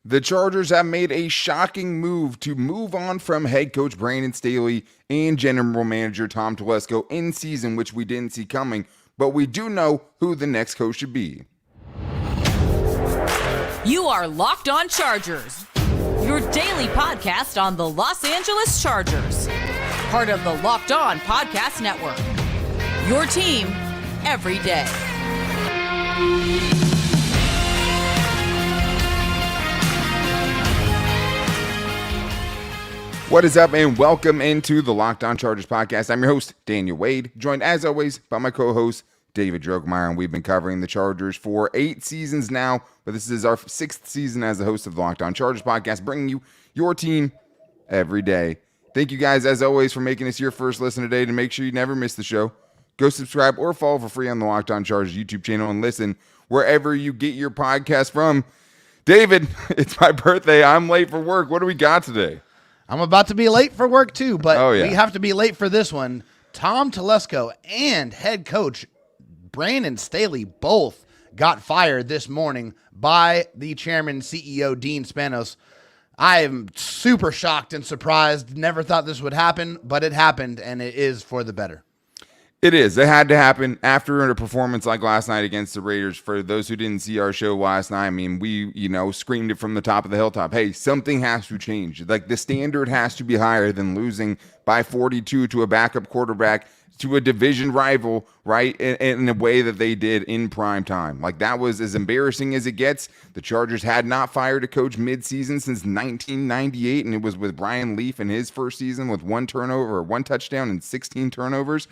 The Chargers have made a shocking move to move on from head coach Brandon Staley and general manager Tom Telesco in season, which we didn't see coming, but we do know who the next coach should be. You are Locked On Chargers, your daily podcast on the Los Angeles Chargers, part of the Locked On Podcast Network, your team every day. What is up, and welcome into the Locked On Chargers podcast. I'm your host, Daniel Wade, joined as always by my co-host, David Drogemeyer, and we've been covering the Chargers for 8 seasons now, but this is our 6th season as the host of the Locked On Chargers podcast, bringing you your team every day. Thank you guys, as always, for making us your first listen today. To make sure you never miss the show, go subscribe or follow for free on the Locked On Chargers YouTube channel and listen wherever you get your podcast from. David, it's my birthday. I'm late for work. What do we got today? I'm about to be late for work too, but we have to be late for this one. Tom Telesco and head coach Brandon Staley both got fired this morning by the chairman, CEO, Dean Spanos. I am super shocked and surprised. Never thought this would happen, but it happened, and it is for the better. It is. It had to happen after a performance like last night against the Raiders. For those who didn't see our show last night, I mean, we, screamed it from the top of the hilltop. Hey, something has to change. Like, the standard has to be higher than losing by 42 to a backup quarterback to a division rival, right, in a way that they did in prime time. Like, that was as embarrassing as it gets. The Chargers had not fired a coach midseason since 1998, and it was with Brian Leaf in his first season with 1 turnover, or 1 touchdown and 16 turnovers.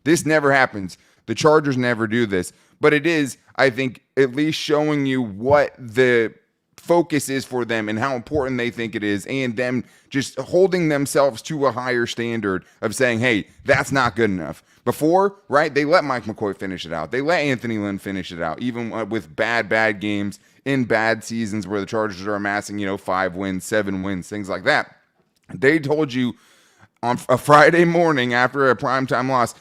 This never happens. The Chargers never do this. But it is, I think, at least showing you what the focus is for them and how important they think it is, and them just holding themselves to a higher standard of saying, hey, that's not good enough. Before, right, they let Mike McCoy finish it out. They let Anthony Lynn finish it out, even with bad games in bad seasons where the Chargers are amassing, 5 wins, 7 wins, things like that. They told you on a Friday morning after a primetime loss,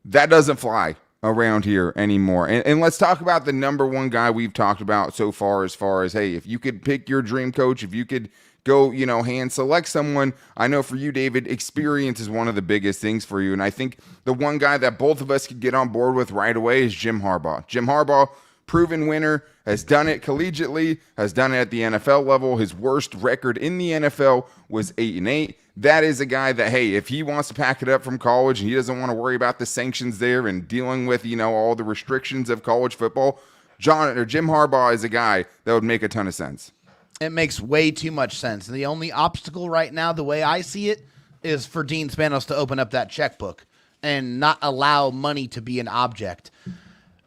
that doesn't fly around here anymore. And let's talk about the number one guy we've talked about so far as, hey, if you could pick your dream coach, if you could go, hand select someone, I know for you, David, experience is one of the biggest things for you. And I think the one guy that both of us could get on board with right away is Jim Harbaugh. Jim Harbaugh, proven winner, has done it collegiately, has done it at the NFL level. His worst record in the NFL was 8-8. That is a guy that, hey, if he wants to pack it up from college and he doesn't want to worry about the sanctions there and dealing with, all the restrictions of college football, Jim Harbaugh is a guy that would make a ton of sense. It makes way too much sense. And the only obstacle right now, the way I see it, is for Dean Spanos to open up that checkbook and not allow money to be an object.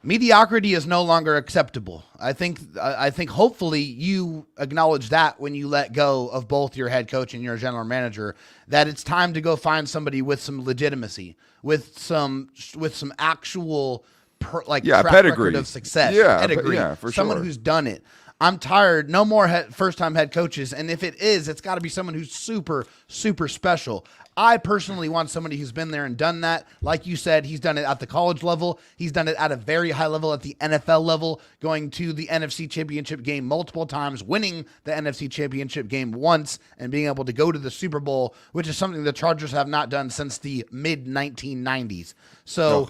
Mediocrity is no longer acceptable. I think hopefully you acknowledge that when you let go of both your head coach and your general manager, that it's time to go find somebody with some legitimacy, with some actual track pedigree. Record of success. Pedigree. For someone sure. who's done it. I'm tired. No more first-time head coaches. And if it is, it's got to be someone who's super, super special. I personally want somebody who's been there and done that. Like you said, he's done it at the college level. He's done it at a very high level at the NFL level, going to the NFC Championship game multiple times, winning the NFC Championship game once, and being able to go to the Super Bowl, which is something the Chargers have not done since the mid-1990s. So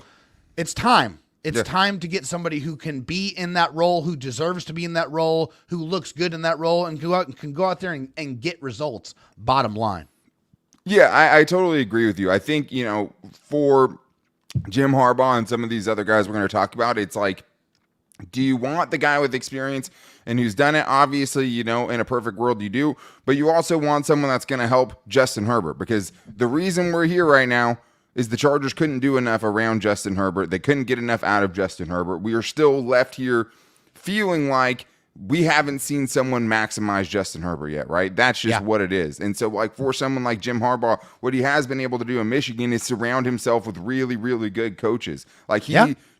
it's time. It's time to get somebody who can be in that role, who deserves to be in that role, who looks good in that role, and can go out there and get results, bottom line. Yeah, I totally agree with you. I think, for Jim Harbaugh and some of these other guys we're going to talk about, it's like, do you want the guy with experience and who's done it? Obviously, in a perfect world you do, but you also want someone that's going to help Justin Herbert, because the reason we're here right now is the Chargers couldn't do enough around Justin Herbert. They couldn't get enough out of Justin Herbert. We are still left here feeling like we haven't seen someone maximize Justin Herbert yet, right? That's just what it is. And so, for someone like Jim Harbaugh, what he has been able to do in Michigan is surround himself with really, really good coaches. Like, he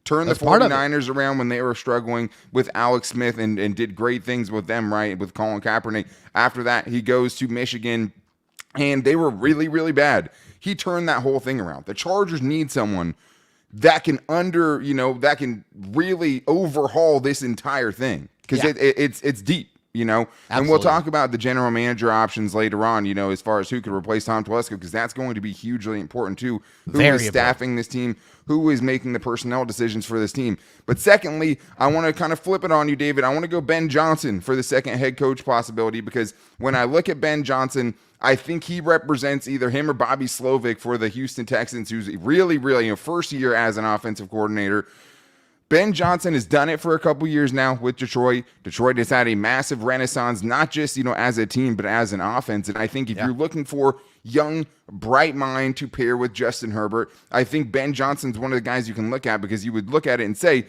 turned the 49ers around when they were struggling with Alex Smith and did great things with them, right, with Colin Kaepernick. After that, he goes to Michigan, and they were really, really bad. He turned that whole thing around. The Chargers need someone that can that can really overhaul this entire thing, because it's deep. you know? And we'll talk about the general manager options later on, you know, as far as who could replace Tom Telesco, because that's going to be hugely important too. Who is staffing this team? Who is making the personnel decisions for this team? But secondly, I want to kind of flip it on you, David. I want to go Ben Johnson for the second head coach possibility, because when I look at Ben Johnson, I think he represents either him or Bobby Slovic for the Houston Texans, who's really, really, you know, first year as an offensive coordinator. Ben Johnson has done it for a couple years now with Detroit. Detroit has had a massive renaissance, not just, you know, as a team, but as an offense. And I think if you're looking for young, bright mind to pair with Justin Herbert, I think Ben Johnson's one of the guys you can look at, because you would look at it and say,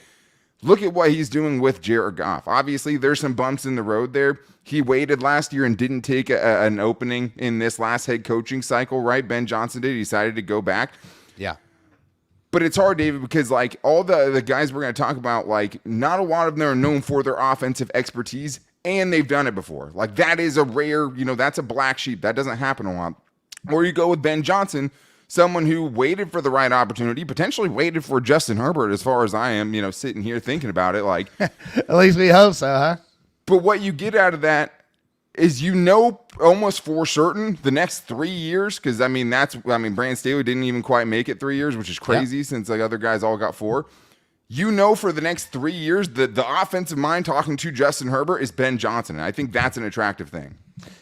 look at what he's doing with Jared Goff. Obviously, there's some bumps in the road there. He waited last year and didn't take an opening in this last head coaching cycle, right? Ben Johnson did. He decided to go back. Yeah. But it's hard, David, because like all the guys we're going to talk about, like not a lot of them are known for their offensive expertise, and they've done it before. Like that is a rare, you know, that's a black sheep. That doesn't happen a lot. Or you go with Ben Johnson, someone who waited for the right opportunity, potentially waited for Justin Herbert, as far as I am, you know, sitting here thinking about it. Like, at least we hope so, huh? But what you get out of that is, you know, almost for certain the next 3 years, because Brandon Staley didn't even quite make it 3 years, which is crazy since like other guys all got 4. You know, for the next 3 years, the offensive mind talking to Justin Herbert is Ben Johnson. And I think that's an attractive thing.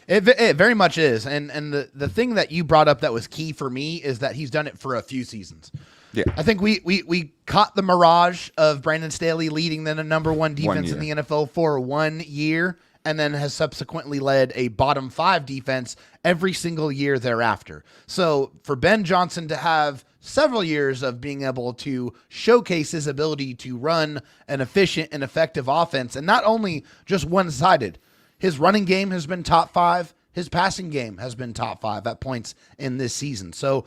It very much is. And the thing that you brought up that was key for me is that he's done it for a few seasons. Yeah. I think we caught the mirage of Brandon Staley leading the number one defense in the NFL for 1 year, and then has subsequently led a bottom 5 defense every single year thereafter. So for Ben Johnson to have several years of being able to showcase his ability to run an efficient and effective offense, and not only just one-sided, his running game has been top 5. His passing game has been top 5 at points in this season. So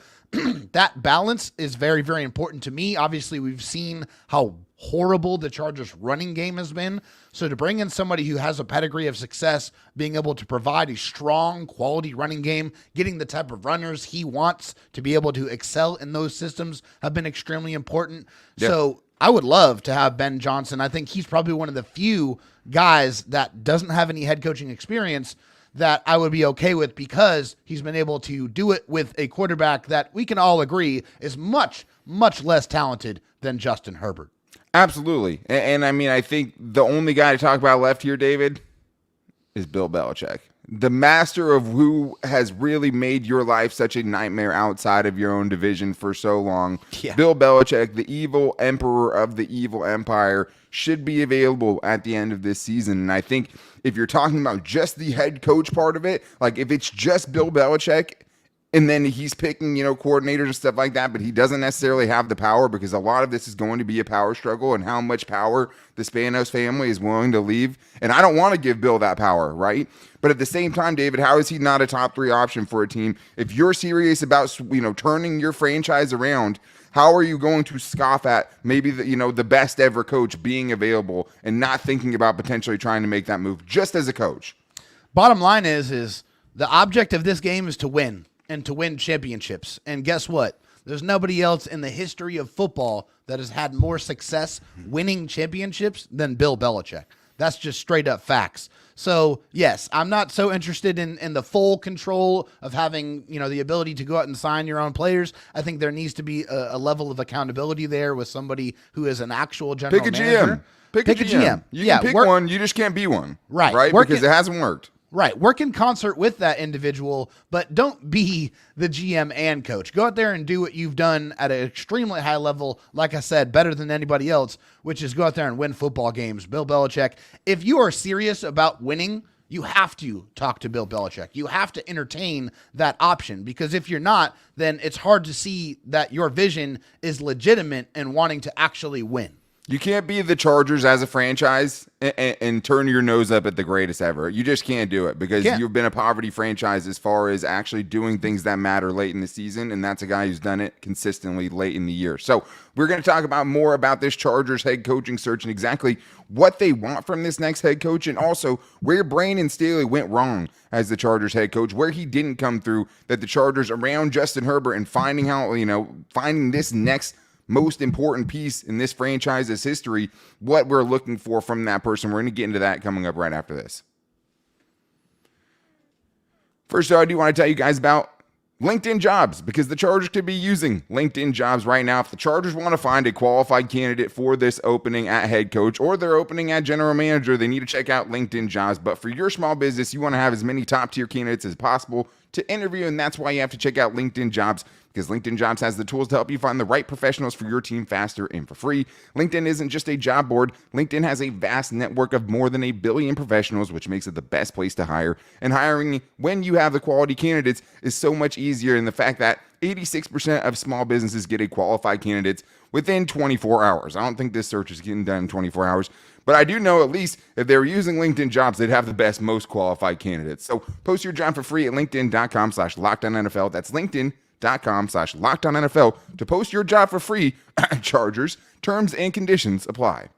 that balance is very, very important to me. Obviously, we've seen how horrible the Chargers running game has been. So to bring in somebody who has a pedigree of success, being able to provide a strong quality running game, getting the type of runners he wants to be able to excel in those systems have been extremely important. Yep. So I would love to have Ben Johnson. I think he's probably one of the few guys that doesn't have any head coaching experience that I would be okay with, because he's been able to do it with a quarterback that we can all agree is much, much less talented than Justin Herbert. Absolutely. And I mean, I think the only guy to talk about left here, David, is Bill Belichick, the master of who has really made your life such a nightmare outside of your own division for so long. Yeah. Bill Belichick, the evil emperor of the evil empire, should be available at the end of this season. And I think if you're talking about just the head coach part of it, like if it's just Bill Belichick and then he's picking, you know, coordinators and stuff like that, but he doesn't necessarily have the power, because a lot of this is going to be a power struggle and how much power the Spanos family is willing to leave. And I don't want to give Bill that power, right? But at the same time, David, how is he not a top 3 option for a team? If you're serious about, you know, turning your franchise around, how are you going to scoff at maybe the best ever coach being available and not thinking about potentially trying to make that move just as a coach? Bottom line is the object of this game is to win, and to win championships. And guess what? There's nobody else in the history of football that has had more success winning championships than Bill Belichick. That's just straight up facts. So yes, I'm not so interested in the full control of having, you know, the ability to go out and sign your own players. I think there needs to be a level of accountability there with somebody who is an actual general manager. Pick a GM. You can pick one. You just can't be one. Right? Because it hasn't worked. Right. Work in concert with that individual, but don't be the GM and coach. Go out there and do what you've done at an extremely high level. Like I said, better than anybody else, which is go out there and win football games. Bill Belichick, if you are serious about winning, you have to talk to Bill Belichick. You have to entertain that option, because if you're not, then it's hard to see that your vision is legitimate and wanting to actually win. You can't be the Chargers as a franchise and turn your nose up at the greatest ever. You just can't do it, because you've been a poverty franchise as far as actually doing things that matter late in the season, and that's a guy who's done it consistently late in the year. So we're going to talk about more about this Chargers head coaching search and exactly what they want from this next head coach, and also where Brandon Staley went wrong as the Chargers head coach, where he didn't come through, that the Chargers around Justin Herbert and finding this next most important piece in this franchise's history, what we're looking for from that person. We're going to get into that coming up right after this. First, though, I do want to tell you guys about LinkedIn Jobs, because the Chargers could be using LinkedIn Jobs right now. If the Chargers want to find a qualified candidate for this opening at head coach or their opening at general manager, they need to check out LinkedIn Jobs. But for your small business, you want to have as many top-tier candidates as possible to interview, and that's why you have to check out LinkedIn Jobs, because LinkedIn Jobs has the tools to help you find the right professionals for your team faster and for free. LinkedIn isn't just a job board. LinkedIn has a vast network of more than 1 billion professionals, which makes it the best place to hire. And hiring when you have the quality candidates is so much easier, and the fact that 86% of small businesses get a qualified candidates within 24 hours. I don't think this search is getting done in 24 hours, but I do know at least if they were using LinkedIn Jobs, they'd have the best, most qualified candidates. So post your job for free at linkedin.com/LockedOnNFL. That's linkedin.com/LockedOnNFL to post your job for free. Chargers, terms and conditions apply.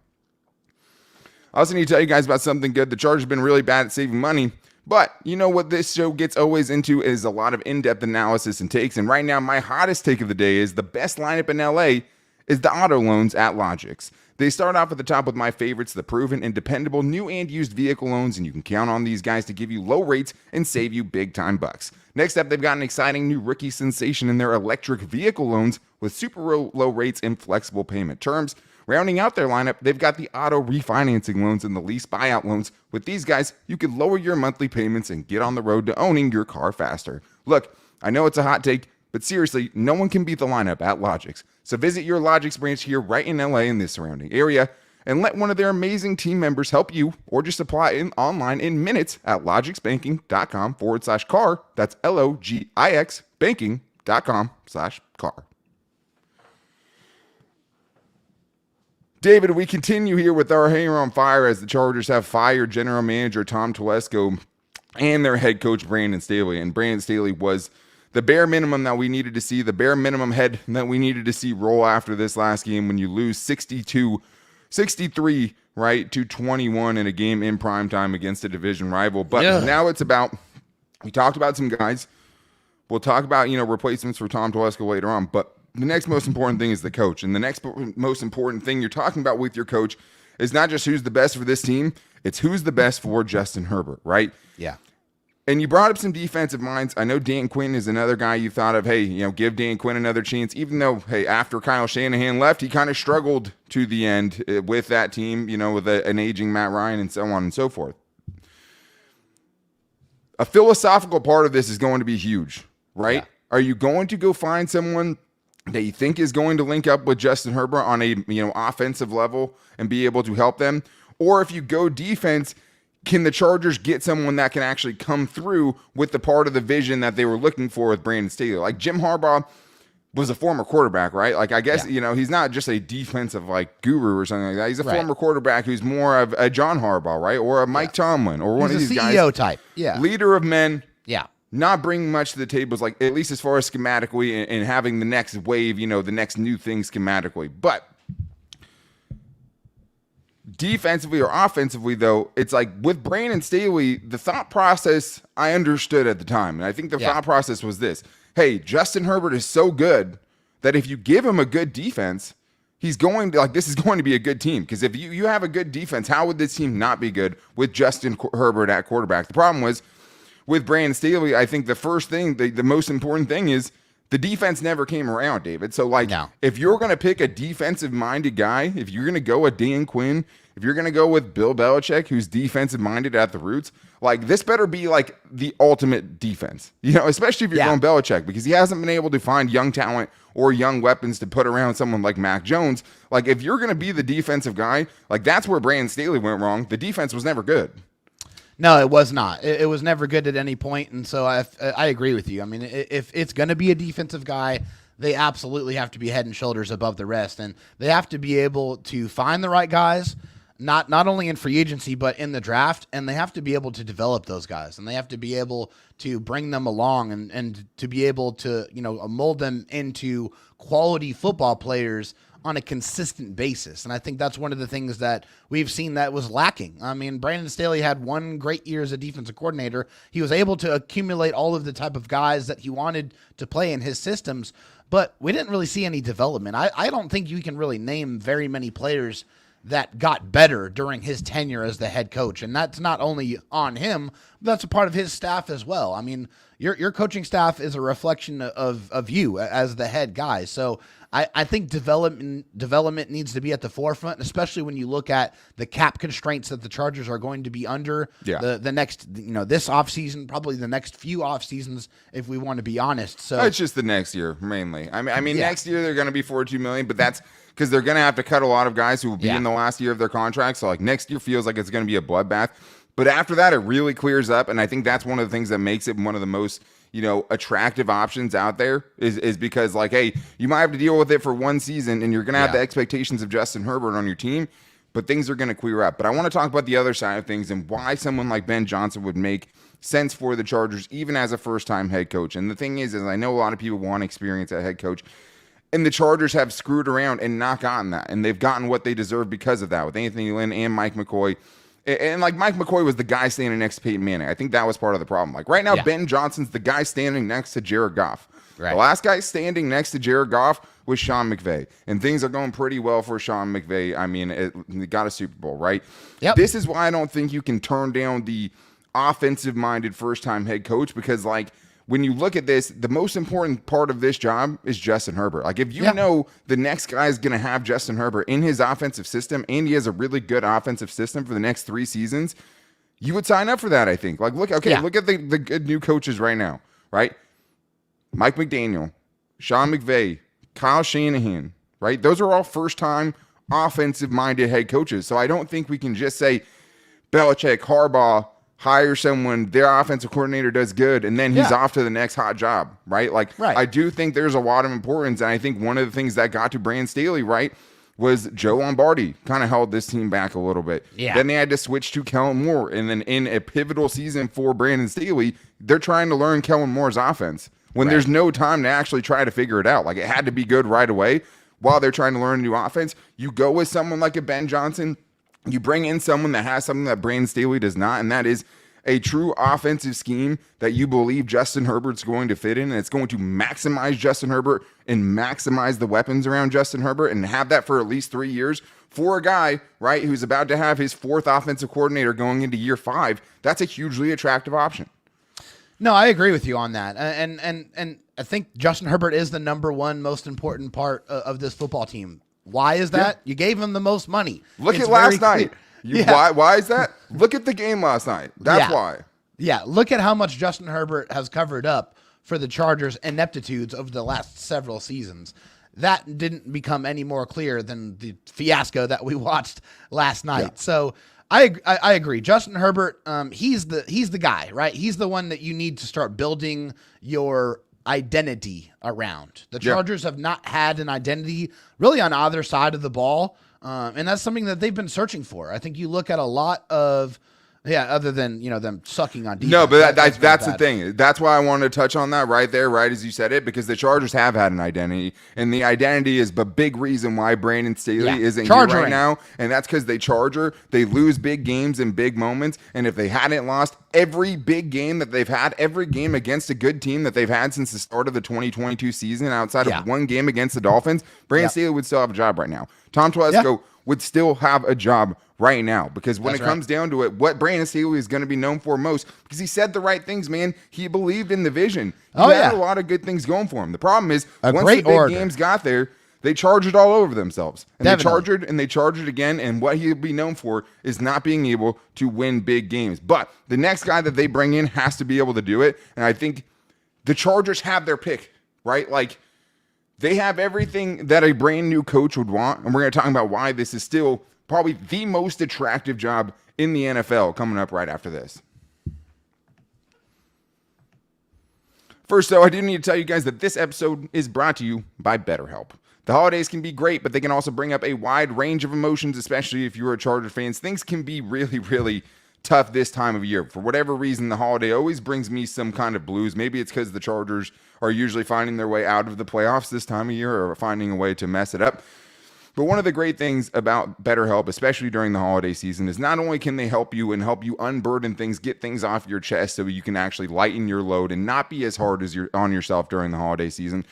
I also need to tell you guys about something good. The Chargers have been really bad at saving money, but you know what this show gets always into is a lot of in-depth analysis and takes. And right now, my hottest take of the day is the best lineup in LA is the auto loans at Logix. They start off at the top with my favorites, the proven and dependable new and used vehicle loans, and you can count on these guys to give you low rates and save you big time bucks. Next up, they've got an exciting new rookie sensation in their electric vehicle loans with super low rates and flexible payment terms. Rounding out their lineup, they've got the auto refinancing loans and the lease buyout loans. With these guys, you can lower your monthly payments and get on the road to owning your car faster. Look, I know it's a hot take, but seriously, no one can beat the lineup at Logix. So visit your Logix branch here right in LA in this surrounding area and let one of their amazing team members help you, or just apply online in minutes at logixbanking.com/car. That's LOGIX banking.com/car. David, we continue here with our hair on fire as the Chargers have fired general manager Tom Telesco and their head coach Brandon Staley. And Brandon Staley was the bare minimum that we needed to see, the bare minimum head that we needed to see roll after this last game when you lose 63, right, to 21 in a game in primetime against a division rival. But now it's about, we talked about some guys. We'll talk about, replacements for Tom Telesco later on. But the next most important thing is the coach. And the next most important thing you're talking about with your coach is not just who's the best for this team, it's who's the best for Justin Herbert, right? Yeah. And you brought up some defensive minds. I know Dan Quinn is another guy you thought of, hey, give Dan Quinn another chance, even though, hey, after Kyle Shanahan left, he kind of struggled to the end with that team, with an aging Matt Ryan and so on and so forth. A philosophical part of this is going to be huge, right? Yeah. Are you going to go find someone that you think is going to link up with Justin Herbert on a, offensive level and be able to help them? Or if you go defense, can the Chargers get someone that can actually come through with the part of the vision that they were looking for with Brandon Staley? Like Jim Harbaugh was a former quarterback, right? Like I guess, he's not just a defensive guru or something like that. He's a former quarterback who's more of a John Harbaugh, right? Or a Mike Tomlin or one of these guys. CEO type. Yeah. Leader of men. Yeah. Not bringing much to the table, at least as far as schematically and having the next wave, the next new thing schematically. But defensively or offensively, though, it's like with Brandon Staley, the thought process I understood at the time. And I think the thought process was this. Hey, Justin Herbert is so good that if you give him a good defense, he's going to, this is going to be a good team. Because if you have a good defense, how would this team not be good with Justin Herbert at quarterback? The problem was, with Brandon Staley, I think the first thing, the most important thing is the defense never came around, David. So, if you're going to pick a defensive-minded guy, if you're going to go with Dan Quinn, if you're going to go with Bill Belichick, who's defensive-minded at the roots, this better be, the ultimate defense. Especially if you're going Belichick, because he hasn't been able to find young talent or young weapons to put around someone like Mac Jones. If you're going to be the defensive guy, that's where Brandon Staley went wrong. The defense was never good. No, it was not. It was never good at any point, and so I agree with you. I mean, if it's going to be a defensive guy, they absolutely have to be head and shoulders above the rest, and they have to be able to find the right guys, not only in free agency but in the draft, and they have to be able to develop those guys, and they have to be able to bring them along and to be able to mold them into quality football players on a consistent basis. And I think that's one of the things that we've seen that was lacking. I mean, Brandon Staley had one great year as a defensive coordinator. He was able to accumulate all of the type of guys that he wanted to play in his systems, but we didn't really see any development. I don't think you can really name very many players that got better during his tenure as the head coach. And that's not only on him, That's a part of his staff as well. I mean, your coaching staff is a reflection of you as the head guy. So I think development needs to be at the forefront, especially when you look at the cap constraints that the Chargers are going to be under the next, this offseason, probably the next few off seasons, if we want to be honest. So it's just the next year mainly. I mean, next year they're going to be $42 million, but that's because they're going to have to cut a lot of guys who will be in the last year of their contract. So like next year feels like it's going to be a bloodbath. But after that, it really clears up, and I think that's one of the things that makes it one of the most attractive options out there is because, like, hey, you might have to deal with it for one season, and you're going to have the expectations of Justin Herbert on your team, but things are going to clear up. But I want to talk about the other side of things and why someone like Ben Johnson would make sense for the Chargers, even as a first-time head coach. And the thing is I know a lot of people want experience at head coach, and the Chargers have screwed around and not gotten that, and they've gotten what they deserve because of that with Anthony Lynn and Mike McCoy. And like Mike McCoy was the guy standing next to Peyton Manning. I think that was part of the problem. Like right now, Ben Johnson's the guy standing next to Jared Goff. Right. The last guy standing next to Jared Goff was Sean McVay. And things are going pretty well for Sean McVay. I mean, he got a Super Bowl, right? Yep. This is why I don't think you can turn down the offensive-minded first-time head coach because, like, when you look at this, the most important part of this job is Justin Herbert. Like, if you know the next guy is going to have Justin Herbert in his offensive system and he has a really good offensive system for the next 3 seasons, you would sign up for that, I think. Like, look at the good new coaches right now, right? Mike McDaniel, Sean McVay, Kyle Shanahan, right? Those are all first-time offensive-minded head coaches. So I don't think we can just say Belichick, Harbaugh, hire someone, their offensive coordinator does good, and then he's off to the next hot job, right? Like, I do think there's a lot of importance, and I think one of the things that got to Brandon Staley, right, was Joe Lombardi kind of held this team back a little bit. Yeah. Then they had to switch to Kellen Moore, and then in a pivotal season for Brandon Staley, they're trying to learn Kellen Moore's offense when there's no time to actually try to figure it out. Like, it had to be good right away while they're trying to learn a new offense. You go with someone like a Ben Johnson. You bring in someone that has something that Brandon Staley does not, and that is a true offensive scheme that you believe Justin Herbert's going to fit in, and it's going to maximize Justin Herbert and maximize the weapons around Justin Herbert and have that for at least 3 years for a guy, right, who's about to have his 4th offensive coordinator going into year 5. That's a hugely attractive option. No, I agree with you on that. And I think Justin Herbert is the number one most important part of this football team. Why is that? You gave him the most money. Look at last night. Why is that? Look at the game last night. That's why. Yeah, look at how much Justin Herbert has covered up for the Chargers' ineptitudes over the last several seasons. That didn't become any more clear than the fiasco that we watched last night. Yeah. So I agree. Justin Herbert, he's the guy, right? He's the one that you need to start building your identity around. The Chargers have not had an identity really on either side of the ball. And that's something that they've been searching for. I think you look at a lot of, other than, them sucking on defense. No, but that's the thing. That's why I wanted to touch on that right there, right as you said it, because the Chargers have had an identity, and the identity is the big reason why Brandon Staley isn't here right now, and that's because they lose big games in big moments, and if they hadn't lost every big game that they've had, every game against a good team that they've had since the start of the 2022 season, outside of one game against the Dolphins, Brandon Staley would still have a job right now. Tom Telesco would still have a job right now, because when it comes down to it, what Brandon Staley is going to be known for most, because he said the right things, man. He believed in the vision. He had a lot of good things going for him. The problem is, once the big games got there, they charged it all over themselves. And they charged it again, and what he'll be known for is not being able to win big games. But the next guy that they bring in has to be able to do it, and I think the Chargers have their pick, right? Like, they have everything that a brand new coach would want, and we're going to talk about why this is still probably the most attractive job in the NFL coming up right after this. First, though, I do need to tell you guys that this episode is brought to you by BetterHelp. The holidays can be great, but they can also bring up a wide range of emotions, especially if you're a Chargers fan. Things can be really, really tough this time of year. For whatever reason, the holiday always brings me some kind of blues. Maybe it's because the Chargers are usually finding their way out of the playoffs this time of year or finding a way to mess it up. But one of the great things about BetterHelp, especially during the holiday season, is not only can they help you unburden things, get things off your chest so you can actually lighten your load and not be as hard as you're on yourself during the holiday season,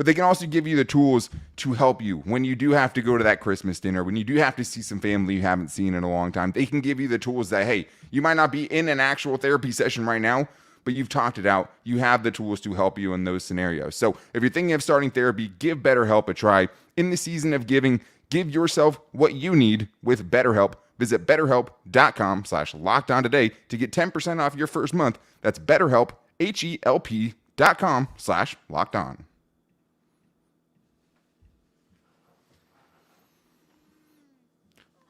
but they can also give you the tools to help you when you do have to go to that Christmas dinner, when you do have to see some family you haven't seen in a long time. They can give you the tools that, hey, you might not be in an actual therapy session right now, but you've talked it out. You have the tools to help you in those scenarios. So if you're thinking of starting therapy, give BetterHelp a try. In the season of giving, give yourself what you need with BetterHelp. Visit BetterHelp.com/LockedOn today to get 10% off your first month. That's BetterHelp, HELP.com/LockedOn.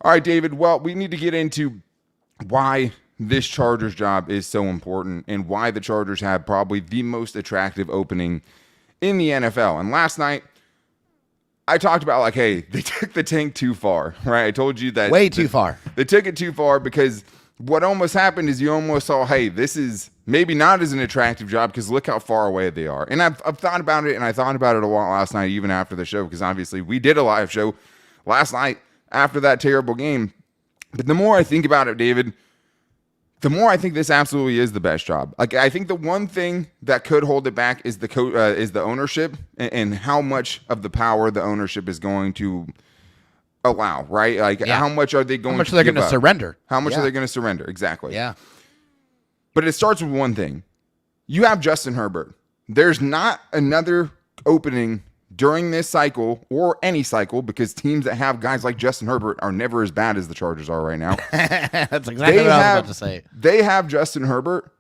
All right, David. Well, we need to get into why this Chargers job is so important and why the Chargers have probably the most attractive opening in the NFL. And last night, I talked about, like, hey, they took the tank too far, right? I told you that. Way too far. They took it too far because what almost happened is you almost saw, hey, this is maybe not as an attractive job because look how far away they are. And I've thought about it, and I thought about it a lot last night, even after the show, because obviously we did a live show last night after that terrible game. But the more I think about it, David, the more I think this absolutely is the best job. Like, I think the one thing that could hold it back is the ownership and how much of the power the ownership is going to allow, right? Like, how much are they going to How much are they going to surrender? How much are they going to surrender? Exactly. Yeah. But it starts with one thing. You have Justin Herbert. There's not another opening during this cycle or any cycle, because teams that have guys like Justin Herbert are never as bad as the Chargers are right now. That's exactly what I was about to say. They have Justin Herbert,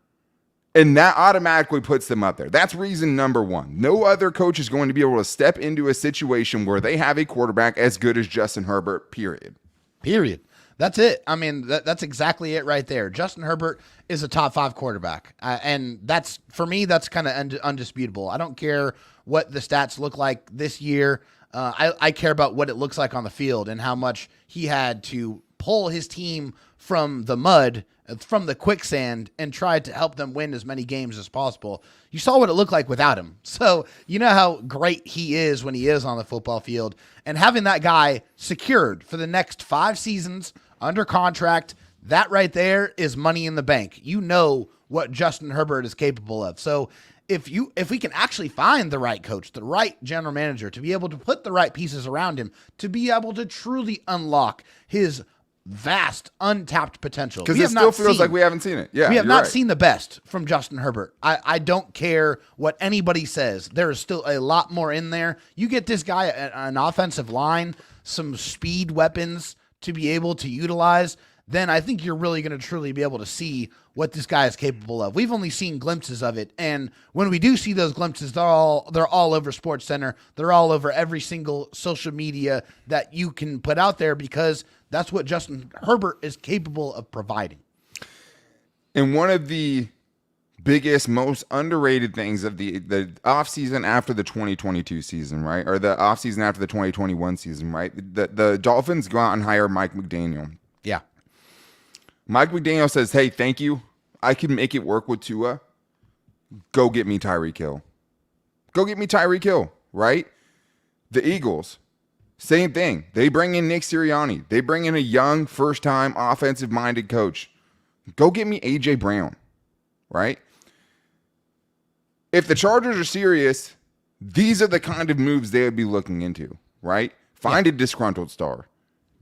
and that automatically puts them up there. That's reason number one. No other coach is going to be able to step into a situation where they have a quarterback as good as Justin Herbert, period. Period. That's it. I mean, that's exactly it right there. Justin Herbert is a top 5 quarterback. And that's, for me, that's kind of undisputable. I don't care what the stats look like this year. I care about what it looks like on the field and how much he had to pull his team from the mud, from the quicksand, and try to help them win as many games as possible. You saw what it looked like without him. So you know how great he is when he is on the football field. And having that guy secured for the next 5 seasons under contract, that right there is money in the bank. You know what Justin Herbert is capable of. So if we can actually find the right coach, the right general manager, to be able to put the right pieces around him, to be able to truly unlock his vast untapped potential. Because it still feels like we haven't seen it. Yeah, we have not seen the best from Justin Herbert. I don't care what anybody says. There is still a lot more in there. You get this guy an offensive line, some speed weapons to be able to utilize, then I think you're really going to truly be able to see what this guy is capable of. We've only seen glimpses of it, and when we do see those glimpses, they're all over SportsCenter. They're all over every single social media that you can put out there, because that's what Justin Herbert is capable of providing. And one of the biggest, most underrated things of the offseason after the 2022 season, right? Or the offseason after the 2021 season, right? The Dolphins go out and hire Mike McDaniel. Yeah. Mike McDaniel says, hey, thank you. I can make it work with Tua. Go get me Tyreek Hill. Go get me Tyreek Hill, right? The Eagles, same thing. They bring in Nick Sirianni. They bring in a young, first-time, offensive-minded coach. Go get me A.J. Brown, right? If the Chargers are serious, these are the kind of moves they would be looking into, right? Find a disgruntled star.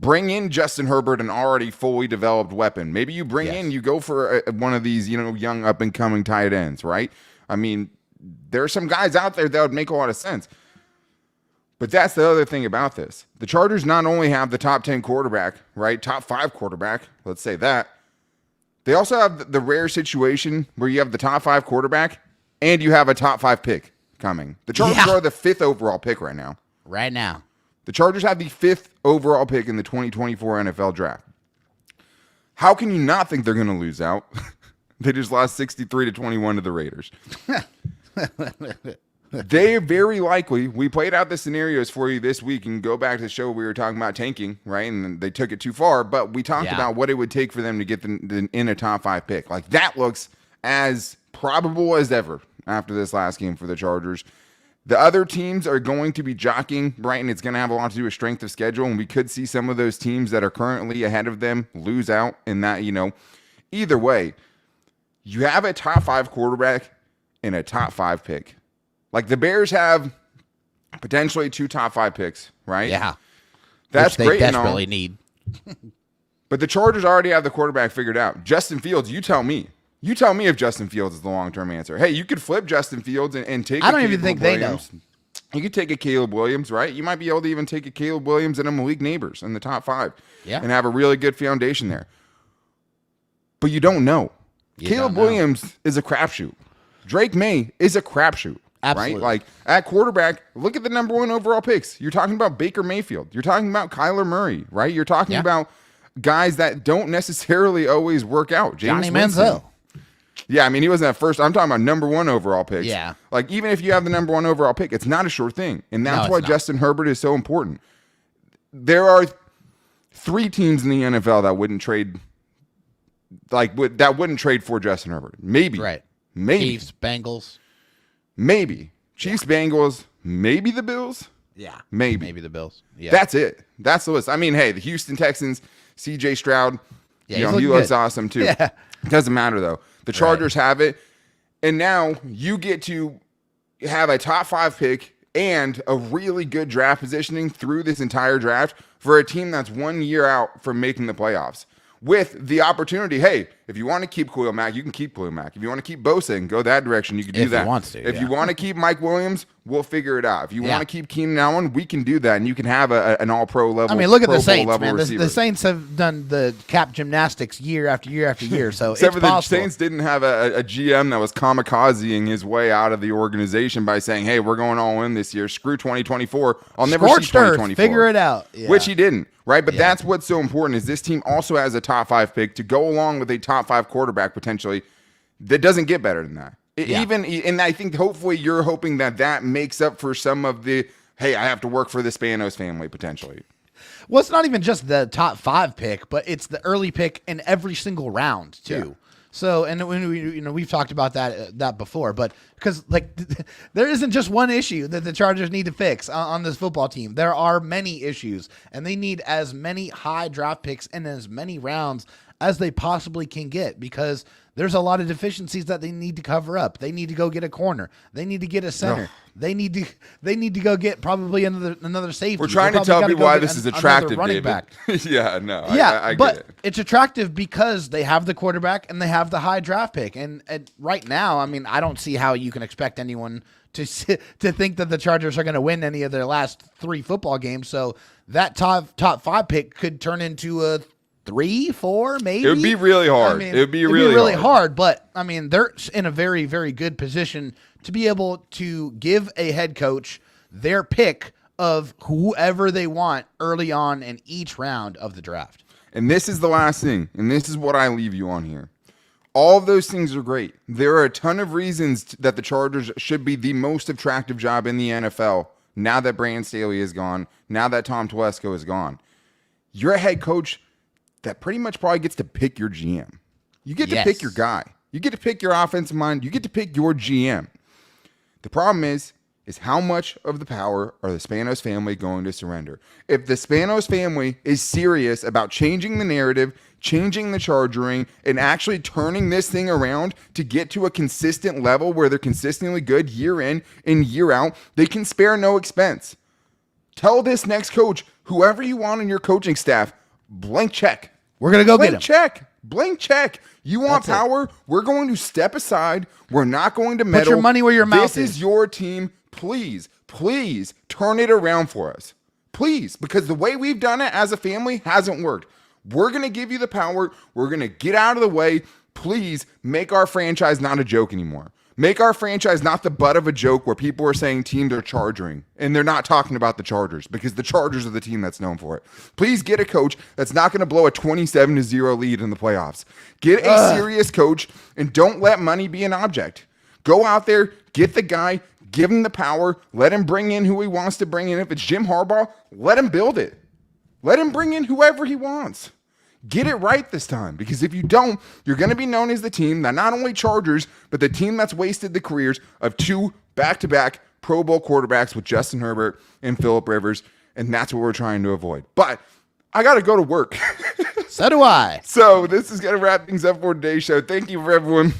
Bring in Justin Herbert, an already fully developed weapon. Maybe you bring in, you go for one of these, young up-and-coming tight ends, right? I mean, there are some guys out there that would make a lot of sense. But that's the other thing about this. The Chargers not only have the top 10 quarterback, right? Top 5 quarterback, let's say that. They also have the rare situation where you have the top 5 quarterback and you have a top 5 pick coming. The Chargers are the 5th overall pick right now. Right now. The Chargers have the 5th overall pick in the 2024 NFL draft. How can you not think they're going to lose out? They just lost 63-21 to the Raiders. They very likely, we played out the scenarios for you this week, and go back to the show we were talking about tanking, right? And they took it too far, but we talked about what it would take for them to get in a top 5 pick. Like, that looks as probable as ever after this last game for the Chargers. The other teams are going to be jockeying, right? And it's going to have a lot to do with strength of schedule. And we could see some of those teams that are currently ahead of them lose out in that, Either way, you have a top 5 quarterback and a top 5 pick. Like, the Bears have potentially 2 top 5 picks, right? Yeah. That's Which great they and all. desperately need. But the Chargers already have the quarterback figured out. Justin Fields, you tell me. You tell me if Justin Fields is the long-term answer. Hey, you could flip Justin Fields and take I don't even think they know. You could take a Caleb Williams, right? You might be able to even take a Caleb Williams and a Malik Neighbors in the top 5 and have a really good foundation there. But you don't know. Caleb Williams is a crapshoot. Drake May is a crapshoot. Absolutely. Right? Like at quarterback, look at the number 1 overall picks. You're talking about Baker Mayfield. You're talking about Kyler Murray, right? You're talking about guys that don't necessarily always work out. Johnny Manziel. Yeah, I mean, he wasn't at first. I'm talking about number 1 overall picks. Yeah. Like, even if you have the number 1 overall pick, it's not a sure thing. And that's why Justin Herbert is so important. There are 3 teams in the NFL that wouldn't trade, that wouldn't trade for Justin Herbert. Maybe. Right. Maybe. Chiefs, Bengals. Maybe. Chiefs, Bengals, maybe the Bills. Yeah. Maybe the Bills. Yeah. That's it. That's the list. I mean, hey, the Houston Texans, CJ Stroud, he looks awesome too. Yeah. It doesn't matter though. The Chargers have it. And now you get to have a top 5 pick and a really good draft positioning through this entire draft for a team that's 1 year out from making the playoffs. With the opportunity, hey, if you want to keep Khalil Mack, you can keep Khalil Mack. If you want to keep Bosa and go that direction, you can do that. If you want to, If you want to keep Mike Williams, we'll figure it out. If you want to keep Keenan Allen, we can do that, and you can have an all-pro level. I mean, look at Pro the Bowl Saints, level man. receiver. The Saints have done the cap gymnastics year after year after year, so Except it's for the possible. Saints didn't have a GM that was kamikazing his way out of the organization by saying, hey, we're going all in this year. Screw 2024. I'll never see Scorched earth, 2024. figure it out. Yeah. Which he didn't, right? But that's what's so important is this team also has a top 5 pick to go along with a top 5 quarterback potentially that doesn't get better than that. And I think hopefully you're hoping that makes up for some of the, hey, I have to work for the Spanos family potentially. Well, it's not even just the top 5 pick, but it's the early pick in every single round too. Yeah. So, and when we've talked about that before, but because there isn't just one issue that the Chargers need to fix on this football team. There are many issues, and they need as many high draft picks in as many rounds as they possibly can get, because there's a lot of deficiencies that they need to cover up. They need to go get a corner. They need to get a center. They need to go get probably another safety. We're trying to tell people why this is attractive, running David. back. Yeah, no, yeah, I but get it. It's attractive because they have the quarterback and they have the high draft pick. And right now, I mean, I don't see how you can expect anyone to think that the Chargers are going to win any of their last 3 football games. So that top 5 pick could turn into a 3, 4, maybe. It would be really hard. I mean, it would be really hard. But I mean, they're in a very, very good position to be able to give a head coach their pick of whoever they want early on in each round of the draft. And this is the last thing, and this is what I leave you on here. All of those things are great. There are a ton of reasons that the Chargers should be the most attractive job in the NFL now that Brandon Staley is gone, now that Tom Telesco is gone. You're a head coach that pretty much probably gets to pick your GM. You get to pick your guy. You get to pick your offensive mind. You get to pick your GM. The problem is how much of the power are the Spanos family going to surrender? If the Spanos family is serious about changing the narrative, changing the chargering, and actually turning this thing around to get to a consistent level where they're consistently good year in and year out, they can spare no expense. Tell this next coach, whoever you want on your coaching staff, blank check. We're going to go get him. Blank check. You want power? We're going to step aside. We're not going to meddle. Put your money where your mouth is. This is your team. Please turn it around for us. Please, because the way we've done it as a family hasn't worked. We're going to give you the power. We're going to get out of the way. Please make our franchise not a joke anymore. Make our franchise not the butt of a joke where people are saying teams are charging and they're not talking about the Chargers, because the Chargers are the team that's known for it. Please get a coach that's not going to blow a 27-0 lead in the playoffs. Get a serious coach and don't let money be an object. Go out there, get the guy, give him the power, let him bring in who he wants to bring in. If it's Jim Harbaugh, let him build it. Let him bring in whoever he wants. Get it right this time, because if you don't, you're going to be known as the team that not only Chargers, but the team that's wasted the careers of 2 back-to-back Pro Bowl quarterbacks with Justin Herbert and Phillip Rivers, and that's what we're trying to avoid. But I got to go to work. So do I. So this is going to wrap things up for today's show. Thank you for everyone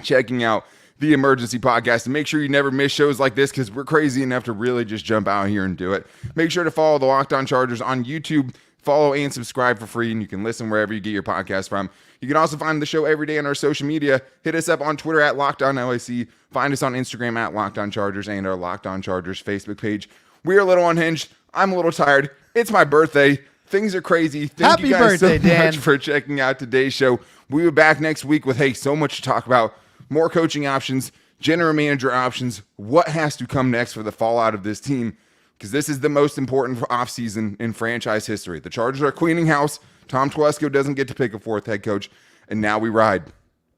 checking out the Emergency Podcast. And make sure you never miss shows like this because we're crazy enough to really just jump out here and do it. Make sure to follow the Locked On Chargers on YouTube. Follow and subscribe for free, and you can listen wherever you get your podcast from. You can also find the show every day on our social media. Hit us up on Twitter at LockedOnLAC. Find us on Instagram at Locked On Chargers and our Locked On Chargers Facebook page. We're a little unhinged. I'm a little tired. It's my birthday. Things are crazy. Thank you guys so much for checking out today's show. We'll be back next week with, so much to talk about. More coaching options, general manager options, what has to come next for the fallout of this team, because this is the most important offseason in franchise history. The Chargers are cleaning house. Tom Telesco doesn't get to pick a fourth head coach, and now we ride.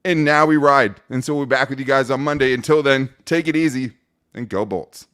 And so we'll be back with you guys on Monday. Until then, take it easy and go Bolts.